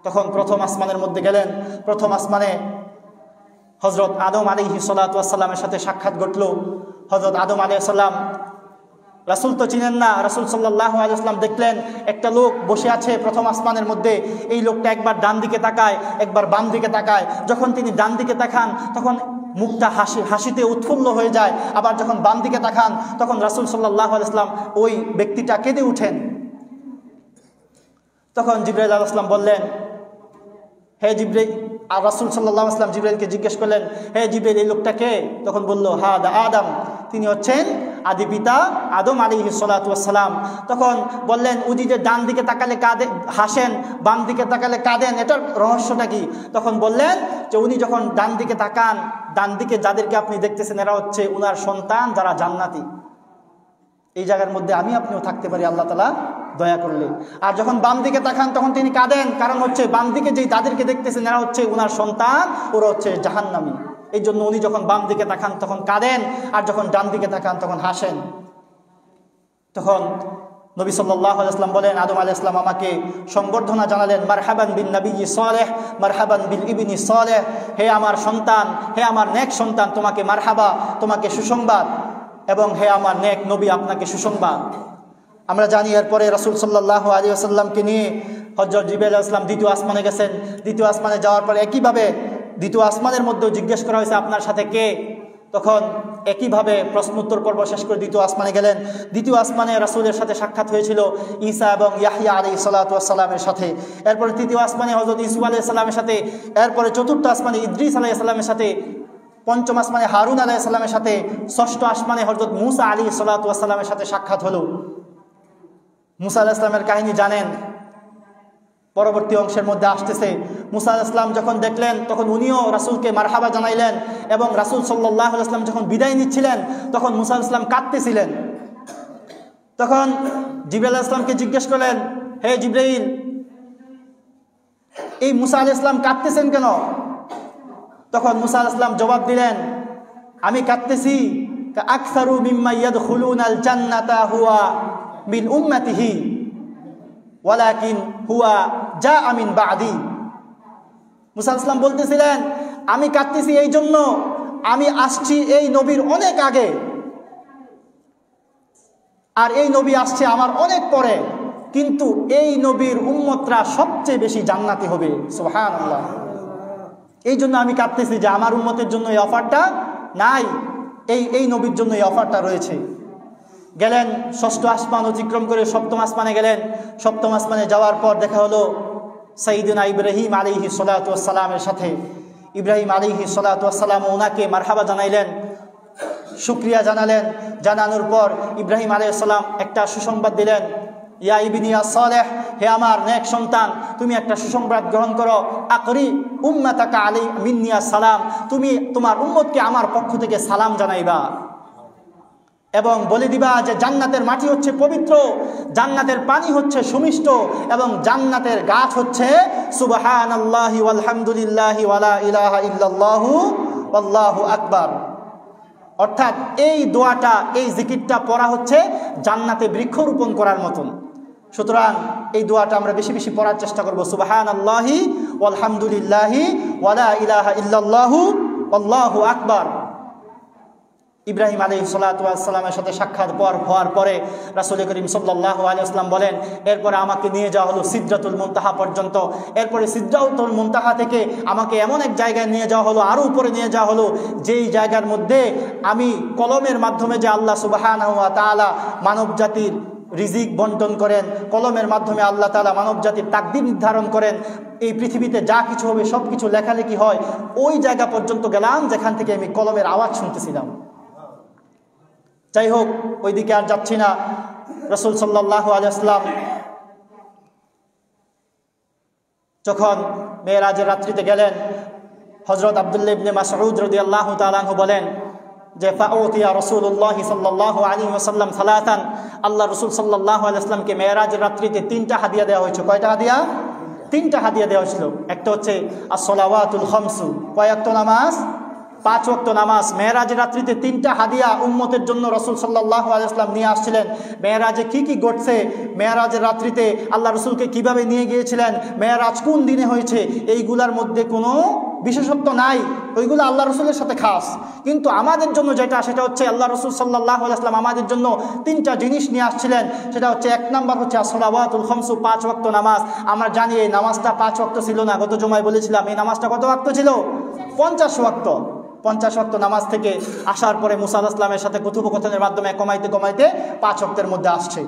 তখন প্রথম আসমানের মধ্যে গেলেন। প্রথম আসমানে হযরত আদম আলাইহিস সালাতু ওয়াস সালামের সাথে সাক্ষাৎ ঘটল। হযরত আদম আলাইহিস সালাম রাসূল তো চিনেন না, রাসূল সাল্লাল্লাহু আলাইহি ওয়াসাল্লাম দেখলেন একটা লোক বসে আছে প্রথম আসমানের মধ্যে। এই লোকটা একবার ডান দিকে তাকায়, একবার বাম দিকে তাকায়। যখন তিনি ডান দিকে তাকান তখন মুখটা হাসিতে উৎফুল্ল হয়ে যায়, আবার যখন বাম দিকে তাকান তখন রাসূল সাল্লাল্লাহু আলাইহি ওয়াসাল্লাম ওই ব্যক্তিটা কেঁদে উঠেন। তখন জিবরাইল আলাইহিস সালাম বললেন হে জিবরাইল, আর রাসূল সাল্লাল্লাহু আলাইহি ওয়াসাল্লাম জিবরাইলকে জিজ্ঞেস করলেন হে জিবরাইল, এই লোকটা কে? তখন বলল হাদা আদম, তিনি হচ্ছেন আদি পিতা আদম আলাইহিস সালাতু ওয়াস সালাম। তখন বললেন উনি যে ডান দিকে তাকালে কাঁদে হাসেন, বাম দিকে তাকালে কাঁদেন, এটার রহস্যটা কি? তখন বললেন যে উনি যখন ডান দিকে তাকান, ডান দিকে যাদেরকে আপনি দেখতেছেন এরা হচ্ছে উনার সন্তান যারা জান্নাতি। এই জায়গার মধ্যে আমি আপনিও থাকতে পারি আল্লাহ তাআলা দয়া করলে। আর যখন বাম দিকে তাকান তখন তিনি কাঁদেন, কারণ হচ্ছে বাম দিকে যেই তাদেরকে দেখতেছেন এরা হচ্ছে উনার সন্তান, ওরা হচ্ছে জাহান্নামী। এই জন্য উনি যখন বাম দিকে তাকান তখন কাঁদেন, আর যখন ডান দিকে তাকান তখন হাসেন। তখন নবী সাল্লাল্লাহু আলাইহি ওয়াসাল্লাম বলেন আদম আলাইহিস সালাম আমাকে সংবর্ধনা জানালেন, মারহাবান বিন নবিয়্যি সালেহ, মারহাবান বিল ইবনি সালেহ, হে আমার সন্তান, হে আমার নেক সন্তান, তোমাকে মারহাবা, তোমাকে সুসংবাদ, এবং হে আমার নেক নবী, আপনাকে সুসংবাদ। আমরা জানি এরপরে রাসূল সাল্লাল্লাহু আলাইহি ওয়াসাল্লামকে নিয়ে হযরত জিবরাইল আলাইহিস সালাম দ্বিতীয় আসমানে গেছেন। দ্বিতীয় আসমানে যাওয়ার পরে একইভাবে দ্বিতীয় আসমানের মধ্যেও জিজ্ঞেস করা হয়েছে আপনার সাথে কে? তখন একইভাবে প্রশ্নোত্তর পর্ব শেষ করে দ্বিতীয় আসমানে গেলেন। দ্বিতীয় আসমানে রাসূলের সাথে সাক্ষাৎ হয়েছিল ঈসা এবং ইয়াহইয়া আলাইহিস সালাতু ওয়াস সালামের সাথে। এরপরে তৃতীয় আসমানে হযরত ইউসুফ আলাইহিস সালামের সাথে, এরপরে চতুর্থ আসমানে ইদ্রিস আলাইহিস সালামের সাথে, পঞ্চম আসমানে হারুন আলাইহিস সালামের সাথে, ষষ্ঠ আসমানে হযরত মূসা আলাইহিস সালাতু ওয়াস সালামের সাথে সাক্ষাৎ হলো। মূসা আলাইহিস সালামের কাহিনী জানেন, পরবর্তী অংশের মধ্যে আসতেছে। মূসা আলাইহিস সালাম যখন দেখলেন তখন উনিও রাসূলকে মারহাবা জানাইলেন, এবং রাসূল সাল্লাল্লাহু আলাইহি ওয়াসাল্লাম যখন বিদায় নিচ্ছিলেন তখন মূসা আলাইহিস সালাম কাঁদতেছিলেন। তখন জিবরাইল আলাইহিস সালামকে জিজ্ঞেস করলেন হে জিবরাইল, এই মূসা আলাইহিস সালাম কাঁদতেছেন কেন? তখন মূসা আলাইহিস সালাম জবাব দিলেন আমি কাঁদতেছি আকসারু মিম্মা ইয়াদখুলুনাল জান্নাতা হুয়া মিন উম্মতিহি ওয়ালাকিন হুয়া জাআ মিন বাদি। মূসা আলাইহিস সালাম বলতেছিলেন আমি কাঁদতেছি এই জন্য, আমি আসছি এই নবীর অনেক আগে, আর এই নবী আসছে আমার অনেক পরে, কিন্তু এই নবীর উম্মতরা সবচেয়ে বেশি জান্নাতি হবে। সুবহানাল্লাহ। এই জন্য আমি কাঁদতেছি যে আমার উম্মতের জন্য এই অফারটা নাই, এই নবীর জন্য এই অফারটা রয়েছে। গেলেন ষষ্ঠ আসমান অতিক্রম করে সপ্তম আসমানে গেলেন। সপ্তম আসমানে যাওয়ার পর দেখা হলো সাইয়্যিদুনা ইব্রাহিম আলাইহিস সালাতু ওয়াস সালামের সাথে। ইব্রাহিম আলাইহিস সালাতু ওয়াস সালাম ওনাকে মারহাবা জানাইলেন, শুকরিয়া জানালেন। জানানোর পর ইব্রাহিম আলাইহিস সালাম একটা সুসংবাদ দিলেন, ইয়া ইবনি সালেহ, হে আমার নেক সন্তান, তুমি একটা সুসংবাদ গ্রহণ করো। আকরি উম্মাতাকা আলাই মিন্নি সালাম, তুমি তোমার উম্মতকে আমার পক্ষ থেকে সালাম জানাইবা, এবং বলে দিবা যে জান্নাতের মাটি হচ্ছে পবিত্র, জান্নাতের পানি হচ্ছে সুমিষ্ট, এবং জান্নাতের গাছ হচ্ছে সুবহানাল্লাহি ওয়ালহামদুলিল্লাহি ওয়ালা ইলাহা ইল্লাল্লাহু আল্লাহু আকবার। অর্থাৎ এই দোয়াটা, এই জিকিরটা পড়া হচ্ছে জান্নাতে বৃক্ষরোপণ করার মতন। সুতরাং এই দোয়াটা আমরা বেশি বেশি পড়ার চেষ্টা করব। সুবহানাল্লাহি ওয়ালহামদুলিল্লাহি ওয়ালা ইলাহা ইল্লাল্লাহু আল্লাহু আকবার। ইব্রাহিম আলাইহিস সালাতু ওয়াস সালামের সাথে সাক্ষাৎ হওয়ার পরে রাসূল করিম সাল্লাল্লাহু আলাইহি ওয়াসাল্লাম বলেন, এরপরে আমাকে নিয়ে যাওয়া হলো সিদরাতুল মুনতাহা পর্যন্ত। এরপরে সিদরাতুল মুনতাহা থেকে আমাকে এমন এক জায়গায় নিয়ে যাওয়া হলো, আরও উপরে নিয়ে যাওয়া হলো, যেই জায়গার মধ্যে আমি কলমের মাধ্যমে যে আল্লাহ সুবহানাহু ওয়া তাআলা মানব জাতির রিজিক বন্টন করেন, কলমের মাধ্যমে আল্লাহ তাআলা মানব জাতির তাকদীর নির্ধারণ করেন, এই পৃথিবীতে যা কিছু হবে সব কিছু লেখালেখি হয়, ওই জায়গা পর্যন্ত গেলাম যেখান থেকে আমি কলমের আওয়াজ শুনতেছিলাম। যাই হোক, ওইদিকে আর যাচ্ছি না। রাসূল সাল্লাল্লাহু আলাইহি ওয়াসাল্লাম যখন মেরাজের রাত্রিতে গেলেন, হযরত আব্দুল্লাহ ইবনে মাসউদ রাদিয়াল্লাহু তাআলা আনহু বলেন, যে ফাউতিয়া রাসূলুল্লাহ সাল্লাল্লাহু আলাইহি ওয়াসাল্লাম সালাতান, আল্লাহ রাসূল সাল্লাল্লাহু আলাইহি ওয়াসাল্লামকে মেরাজের রাত্রিতে 3টা হাদিয়া দেওয়া হয়েছে। কয়টা হাদিয়া? 3টা হাদিয়া দেওয়া হয়েছিল। একটা হচ্ছে as-সালাওয়াতুল খামসু, কয় ওয়াক্ত নামাজ? 5 ওয়াক্ত নামাজ। মেরাজের রাত্রিতে 3টা হাদিয়া উম্মতের জন্য রাসূল সাল্লাল্লাহু আলাইহি ওয়াসাল্লাম নিয়ে আসছিলেন। মেরাজে কি কি ঘটছে, মেরাজের রাত্রিতে আল্লাহ রাসূলকে কিভাবে নিয়ে গিয়েছিলেন, মেরাজ কোন দিনে হয়েছে, এইগুলার মধ্যে কোনো বিশেষত্ব নাই, ওইগুলো আল্লাহ রসুলের সাথে খাস। কিন্তু আমাদের জন্য যেটা, সেটা হচ্ছে আল্লাহ রসুল সাল্লাল্লাহু আলাইহি ওয়াসাল্লাম আমাদের জন্য 3টা জিনিস নিয়ে আসছিলেন। সেটা হচ্ছে 1 নাম্বার হচ্ছে as-সালাওয়াতুল খামসু, 5 ওয়াক্ত নামাজ। আমরা জানি এই নামাজটা 5 ওয়াক্ত ছিল না, গত জুমায় বলেছিলাম এই নামাজটা কত ওয়াক্ত ছিল? 50 ওয়াক্ত। 50 ওয়াক্ত নামাজ থেকে আসার পরে মুসা আলাইহিস সালামের সাথে কথোপকথনের মাধ্যমে কমাইতে কমাইতে 5 ওয়াক্তের মধ্যে আসছে।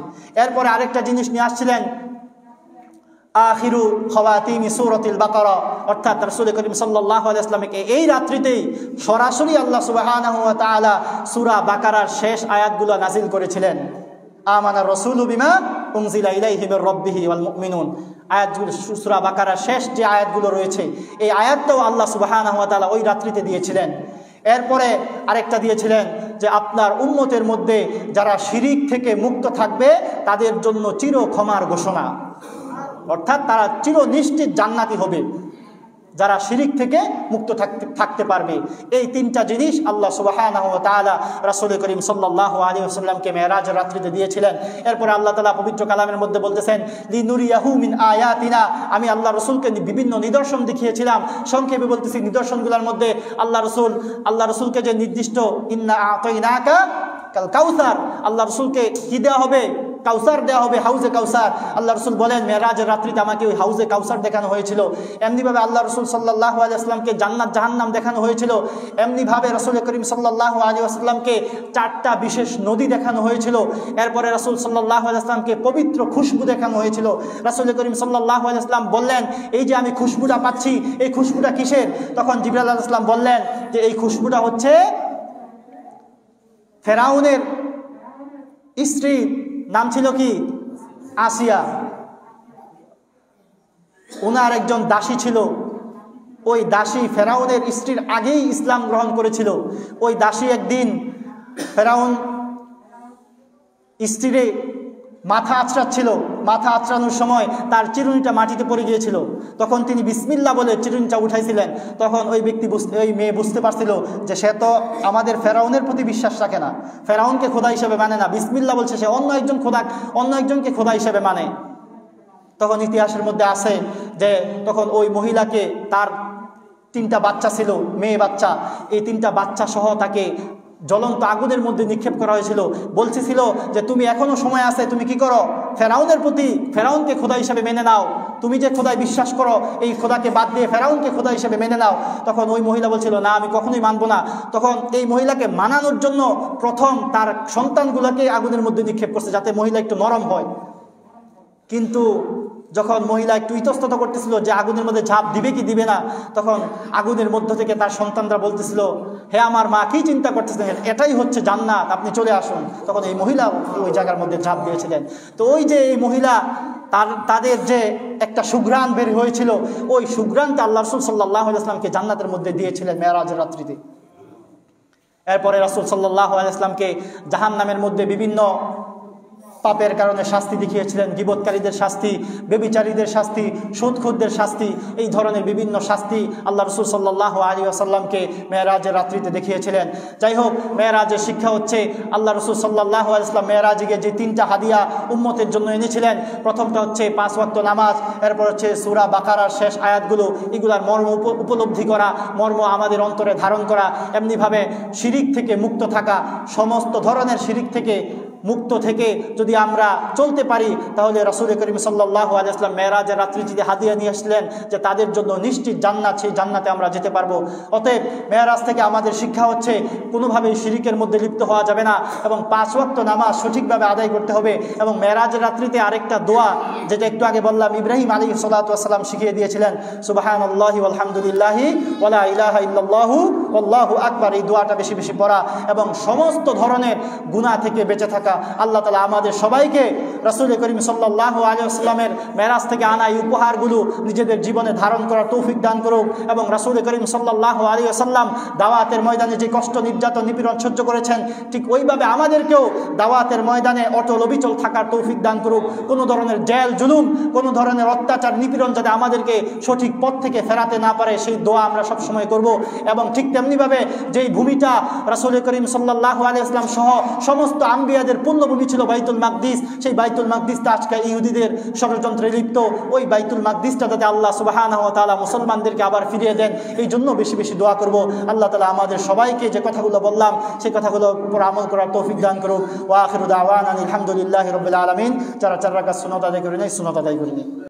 এরপরে আরেকটা জিনিস নিয়ে আসছিলেন আখিরু খাওয়াতিমি সূরাতুল বাকারা, অর্থাৎ রাসূল করিম সাল্লাল্লাহু আলাইহি ওয়াসাল্লামকে এই রাত্রিতেই সরাসরি আল্লাহ সুবহানাহু ওয়া তাআলা সূরা বাকারার শেষ আয়াতগুলো নাযিল করেছিলেন। আমানার রাসূলু বিমা উনজিলা ইলাইহি মির রাব্বিহি ওয়াল মুমিনুন, আয়াতগুলো সূরা বাকারার শেষ যে আয়াতগুলো রয়েছে এই আয়াতটাও আল্লাহ সুবহানাহু ওয়া তাআলা ওই রাত্রিতে দিয়েছিলেন। এরপরে আরেকটা দিয়েছিলেন যে আপনার উম্মতের মধ্যে যারা শিরিক থেকে মুক্ত থাকবে তাদের জন্য চির ক্ষমার ঘোষণা, অর্থাৎ তারা চির নিশ্চিত জান্নাতি হবে যারা শিরিক থেকে মুক্ত থাকতে পারবে। এই 3টা জিনিস আল্লাহ সুবহানাহু ওয়া তাআলা রাসূল করিম সাল্লাল্লাহু আলাইহি ওয়াসাল্লামকে মেরাজের রাত্রিতে দিয়েছিলেন। এরপরে আল্লাহ তাআলা পবিত্র কালামের মধ্যে বলতেছেন লিনুরিয়াহু মিন আয়াতিনা, আমি আল্লাহ রাসূলকে বিভিন্ন নিদর্শন দেখিয়েছিলাম। সংক্ষেপে বলতেছি, নিদর্শনগুলোর মধ্যে আল্লাহ রাসূলকে যে নির্দিষ্ট ইন্না আতাইনাকা কাল কাউসার, আল্লাহ রাসূলকে কি দেওয়া হবে? কাউসার দেওয়া হবে, হাউজে কাউসার। আল্লাহ রসুল বলেন মেরাজের রাত্রিতে আমাকে ওই হাউজে কাউসার দেখানো হয়েছিল। এমনিভাবে আল্লাহ রসুল সাল্লাল্লাহু আলাইহি ওয়াসাল্লামকে জান্নাত জাহান্নাম দেখানো হয়েছিল। এমনিভাবে রাসূল করিম সাল্লাল্লাহু আলাইহি ওয়াসাল্লামকে 4টা বিশেষ নদী দেখানো হয়েছিল। এরপরে রাসূল সাল্লাল্লাহু আলাইহি ওয়াসাল্লামকে পবিত্র খুশবু দেখানো হয়েছিল। রাসূল করিম সাল্লাল্লাহু আলাইহি ওয়াসাল্লাম বললেন এই যে আমি খুশবুটা পাচ্ছি, এই খুশবুটা কিসের? তখন জিবরাইল আলাইহিস সালাম বললেন যে এই খুশবুটা হচ্ছে ফেরাউনের স্ত্রী, নাম ছিল কি? আসিয়া। ওনার একজন দাসী ছিল, ওই দাসী ফেরাউনের স্ত্রীর আগেই ইসলাম গ্রহণ করেছিল। ওই দাসী একদিন ফেরাউন স্ত্রীরে মাথা আঁচড়াচ্ছিল, মাথা আঁচড়ানোর সময় তার চিরুনিটা মাটিতে পড়ে গিয়েছিল। তখন তিনি বিসমিল্লাহ বলে চিরুনিটা উঠাইছিলেন। তখন ওই ব্যক্তি ওই মেয়ে বুঝতে পারছিল যে সে তো আমাদের ফেরাউনের প্রতি বিশ্বাস রাখে না, ফেরাউনকে খোদা হিসেবে মানে না, বিসমিল্লাহ বলছে সে অন্য একজনকে খোদা হিসেবে মানে। তখন ইতিহাসের মধ্যে আছে যে তখন ওই মহিলাকে, তার 3টা বাচ্চা ছিল, মেয়ে বাচ্চা, এই 3টা বাচ্চা সহ তাকে জ্বলন্ত আগুনের মধ্যে নিক্ষেপ করা হয়েছিল। বলতেছিল যে তুমি এখনো সময় আছে, তুমি কি করো? ফেরাউনকে খোদা হিসেবে মেনে নাও, তুমি যে খোদায় বিশ্বাস করো এই খোদাকে বাদ দিয়ে ফেরাউনকে খোদা হিসেবে মেনে নাও। তখন ওই মহিলা বলছিল না, আমি কখনোই মানবো না। তখন এই মহিলাকে মানানোর জন্য প্রথম তার সন্তানগুলোকে আগুনের মধ্যে নিক্ষেপ করছে যাতে মহিলা একটু নরম হয়। কিন্তু যখন মহিলা একটু ইতস্তত করতেছিল যে আগুনের মধ্যে ঝাঁপ দিবে কি দিবে না, তখন আগুনের মধ্য থেকে তার সন্তানরা বলতেছিল হে আমার মা, কি চিন্তা করতেছেন, এটাই হচ্ছে জান্নাত, আপনি চলে আসুন। তখন এই মহিলা ওই জায়গার মধ্যে ঝাঁপ দিয়েছিলেন। তো ওই যে এই মহিলা, তাদের যে একটা সুঘ্রাণ বের হয়েছিল, ওই সুঘ্রাণটা আল্লাহ রাসূল সাল্লাল্লাহু আলাইহি ওয়াসাল্লামকে জান্নাতের মধ্যে দিয়েছিলেন মেরাজের রাত্রিতে। এরপরে রাসূল সাল্লাল্লাহু আলাইহি ওয়াসাল্লামকে জাহান্নামের মধ্যে বিভিন্ন পাপের কারণে শাস্তি দেখিয়েছিলেন, গীবতকারীদের শাস্তি, ব্যভিচারীদের শাস্তি, সুদখোরদের শাস্তি, এই ধরনের বিভিন্ন শাস্তি আল্লাহ রাসূল সাল্লাল্লাহু আলাইহি ওয়াসাল্লামকে মেরাজের রাত্রিতে দেখিয়েছিলেন। যাই হোক, মেরাজের শিক্ষা হচ্ছে আল্লাহ রাসূল সাল্লাল্লাহু আলাইহি ওয়াসাল্লাম মেরাজে গিয়ে যে 3টা হাদিয়া উম্মতের জন্য এনেছিলেন, প্রথমটা হচ্ছে 5 ওয়াক্ত নামাজ, এরপর হচ্ছে সূরা বাকারার শেষ আয়াতগুলো, এগুলার মর্ম উপলব্ধি করা, মর্ম আমাদের অন্তরে ধারণ করা, এমনিভাবে শিরিক থেকে মুক্ত থাকা, সমস্ত ধরনের শিরিক থেকে মুক্ত থেকে যদি আমরা চলতে পারি তাহলে রাসূল করিম সাল্লাল্লাহু আলাইহি ওয়াসাল্লাম মেরাজের রাত্রি যে হাদিয়া নিয়ে আসলেন যে তাদের জন্য নিশ্চিত জান্নাত, সেই জান্নাতে আমরা যেতে পারবো। অতএব মেরাজ থেকে আমাদের শিক্ষা হচ্ছে কোনোভাবেই শিরিকের মধ্যে লিপ্ত হওয়া যাবে না এবং 5 ওয়াক্ত নামাজ সঠিকভাবে আদায় করতে হবে। এবং মেরাজের রাত্রিতে আরেকটা দোয়া, যেটা একটু আগে বললাম, ইব্রাহিম আলাইহিস সালাতু ওয়াস সালাম শিখিয়ে দিয়েছিলেন, সুবহানাল্লাহি ওয়ালহামদুলিল্লাহি ওয়ালা ইলাহা ইল্লাল্লাহু আল্লাহু আকবার, এই দোয়াটা বেশি বেশি পড়া এবং সমস্ত ধরনের গুনাহ থেকে বেঁচে থাকা। থাকা। আল্লাহ তাআলা আমাদের সবাইকে রাসূল করিম সাল্লাল্লাহু আলাইহি ওয়াসাল্লামের মেরাজ থেকে আনা এই উপহারগুলো নিজেদের জীবনে ধারণ করার তৌফিক দান করুক এবং রাসূল করিম সাল্লাল্লাহু আলাইহি ওয়াসাল্লাম দাওয়াতের ময়দানে যে কষ্ট নির্যাতন নিপীড়ন সহ্য করেছেন ঠিক ওইভাবে আমাদেরকেও দাওয়াতের ময়দানে অটল অবিচল থাকার তৌফিক দান করুক। কোনো ধরনের জেল জুলুম, কোনো ধরনের অত্যাচার নিপীড়ন যাতে আমাদেরকে সঠিক পথ থেকে ফেরাতে না পারে সেই দোয়া আমরা সবসময় করব। এবং ঠিক তেমনিভাবে যেই ভূমিটা রাসূল করিম সাল্লাল্লাহু আলাইহি ওয়াসাল্লাম সহ সমস্ত আম্বিয়াদের পুণ্যভূমি ছিল বাইতুল মাকদিস, সেই বাইতুল মাকদিসটা আজকে ইহুদিদের ষড়যন্ত্রে লিপ্ত। ওই বাইতুল মাকদিসটা যাতে আল্লাহ সুবহানাহু ওয়া তাআলা মুসলমানদেরকে আবার ফিরিয়ে দেন এই জন্য বেশি বেশি দোয়া করব। আল্লাহ তাআলা আমাদের সবাইকে যে কথাগুলো বললাম সেই কথাগুলোর উপর আমল করার তৌফিক দান করুক। ওয়া আখিরু দাওয়ানা আলহামদুলিল্লাহি রাব্বিল আলামিন। যারা 4 রাকাত সুন্নাত আদায় করেনি সুন্নাত আদায় করেনি।